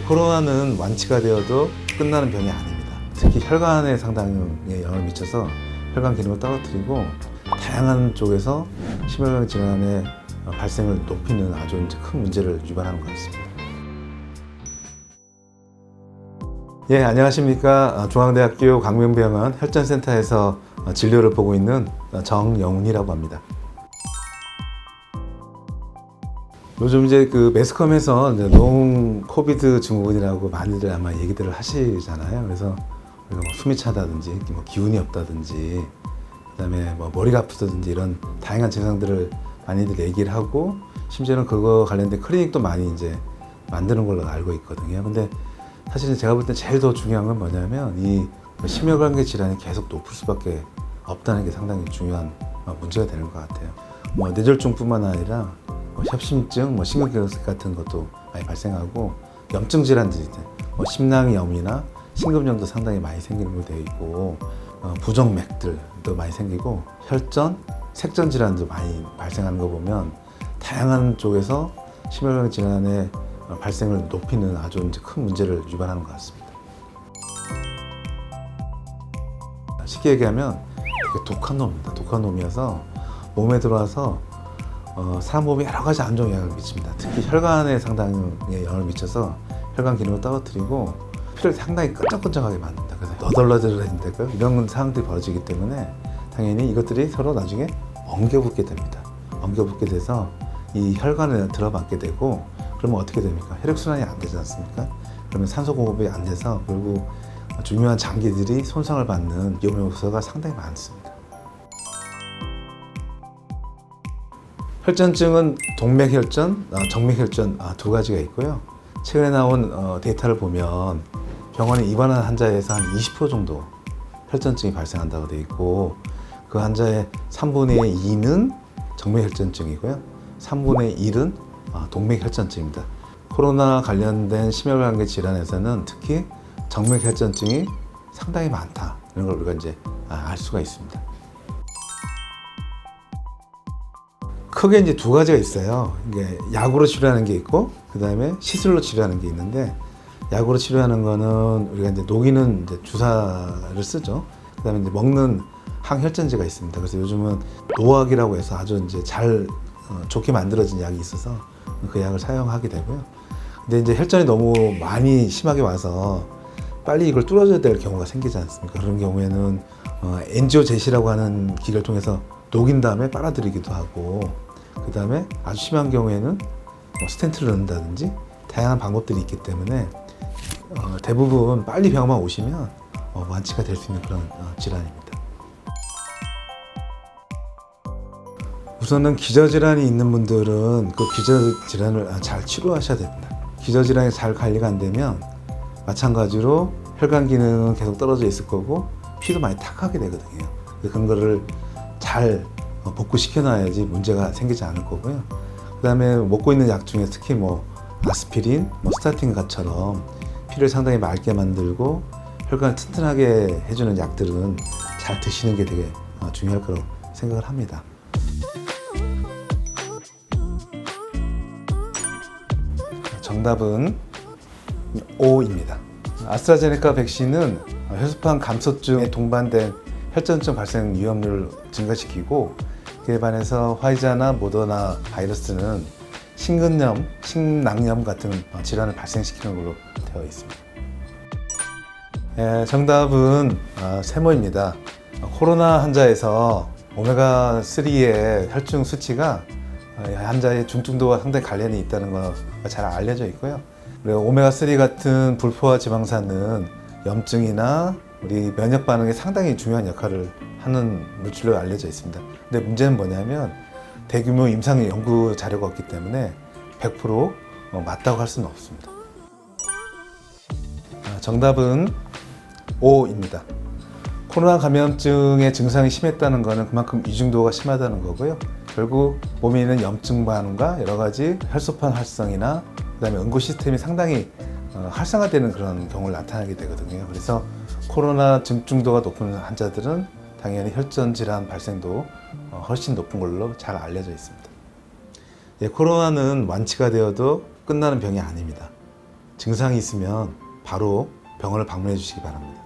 코로나는 완치가 되어도 끝나는 병이 아닙니다. 특히 혈관에 상당히 영향을 미쳐서 혈관 기능을 떨어뜨리고 다양한 쪽에서 심혈관 질환의 발생을 높이는 아주 큰 문제를 유발하는 것 같습니다. 예, 안녕하십니까. 중앙대학교 광명병원 혈전센터에서 진료를 보고 있는 정영훈이라고 합니다. 요즘 이제 매스컴에서 롱 코비드 증후군이라고 많이들 아마 얘기들을 하시잖아요. 그래서 우리가 숨이 차다든지 기운이 없다든지 그다음에 머리가 아프다든지 이런 다양한 증상들을 많이들 얘기를 하고 심지어는 그거 관련된 클리닉도 많이 이제 만드는 걸로 알고 있거든요. 근데 사실은 제가 볼 때 제일 더 중요한 건 뭐냐면 이 심혈관계 질환이 계속 높을 수밖에 없다는 게 상당히 중요한 문제가 되는 것 같아요. 뇌졸중뿐만 아니라 협심증, 심근경색 같은 것도 많이 발생하고 염증 질환들이 심낭염이나 심근염도 상당히 많이 생기는 걸로 되어 있고 부정맥들도 많이 생기고 혈전, 색전 질환도 많이 발생하는 거 보면 다양한 쪽에서 심혈관 질환의 발생을 높이는 아주 큰 문제를 유발하는 것 같습니다. 쉽게 얘기하면 독한 놈입니다. 독한 놈이어서 몸에 들어와서 사람 몸에 여러 가지 안 좋은 영향을 미칩니다. 특히 혈관에 상당히 영향을 미쳐서 혈관 기능을 떨어뜨리고 피를 상당히 끈적끈적하게 만듭니다. 그래서 너덜너덜해진다고요? 이런 상황들이 벌어지기 때문에 당연히 이것들이 서로 나중에 엉겨붙게 됩니다. 엉겨붙게 돼서 이 혈관에 들어맞게 되고 그러면 어떻게 됩니까? 혈액순환이 안 되지 않습니까? 그러면 산소 공급이 안 돼서 결국 중요한 장기들이 손상을 받는 위험 요소가 상당히 많습니다. 혈전증은 동맥혈전, 정맥혈전 두 가지가 있고요. 최근에 나온 데이터를 보면 병원에 입원한 환자에서 한 20% 정도 혈전증이 발생한다고 되어 있고 그 환자의 3분의 2는 정맥혈전증이고요. 3분의 1은 동맥혈전증입니다. 코로나 관련된 심혈관계 질환에서는 특히 정맥혈전증이 상당히 많다. 이런 걸 우리가 이제 알 수가 있습니다. 크게 이제 두 가지가 있어요. 이게 약으로 치료하는 게 있고, 그 다음에 시술로 치료하는 게 있는데, 약으로 치료하는 거는 우리가 이제 녹이는 이제 주사를 쓰죠. 그 다음에 이제 먹는 항혈전제가 있습니다. 그래서 요즘은 노악이라고 해서 아주 이제 잘 좋게 만들어진 약이 있어서 그 약을 사용하게 되고요. 근데 이제 혈전이 너무 많이 심하게 와서 빨리 이걸 뚫어줘야 될 경우가 생기지 않습니까? 그런 경우에는 엔지오제시라고 하는 기계를 통해서 녹인 다음에 빨아들이기도 하고 그 다음에 아주 심한 경우에는 스텐트를 넣는다든지 다양한 방법들이 있기 때문에 대부분 빨리 병원만 오시면 완치가 될 수 있는 그런 질환입니다. 우선은 기저질환이 있는 분들은 그 기저질환을 잘 치료하셔야 됩니다. 기저질환이 잘 관리가 안 되면 마찬가지로 혈관 기능은 계속 떨어져 있을 거고 피도 많이 탁하게 되거든요. 그런 거를 잘 복구시켜놔야지 문제가 생기지 않을 거고요. 그 다음에 먹고 있는 약 중에 특히 아스피린, 스타틴과처럼 피를 상당히 맑게 만들고 혈관을 튼튼하게 해주는 약들은 잘 드시는 게 되게 중요할 거라고 생각을 합니다. 정답은 O입니다. 아스트라제네카 백신은 혈소판 감소증에 동반된 혈전증 발생 위험률을 증가시키고 그에 반해서 화이자나 모더나 바이러스는 심근염, 심낭염 같은 질환을 발생시키는 걸로 되어 있습니다. 정답은 세모입니다. 코로나 환자에서 오메가3의 혈중 수치가 환자의 중증도와 상당히 관련이 있다는 거 잘 알려져 있고요. 그리고 오메가3 같은 불포화 지방산은 염증이나 우리 면역 반응에 상당히 중요한 역할을 하는 물질로 알려져 있습니다. 근데 문제는 뭐냐면 대규모 임상 연구 자료가 없기 때문에 100% 맞다고 할 수는 없습니다. 정답은 O입니다. 코로나 감염증의 증상이 심했다는 것은 그만큼 이중도가 심하다는 거고요. 결국 몸에 있는 염증 반응과 여러 가지 혈소판 활성이나 그다음에 응고 시스템이 상당히 활성화되는 그런 경우를 나타나게 되거든요. 그래서 코로나 중증도가 높은 환자들은 당연히 혈전 질환 발생도 훨씬 높은 걸로 잘 알려져 있습니다. 코로나는 완치가 되어도 끝나는 병이 아닙니다. 증상이 있으면 바로 병원을 방문해 주시기 바랍니다.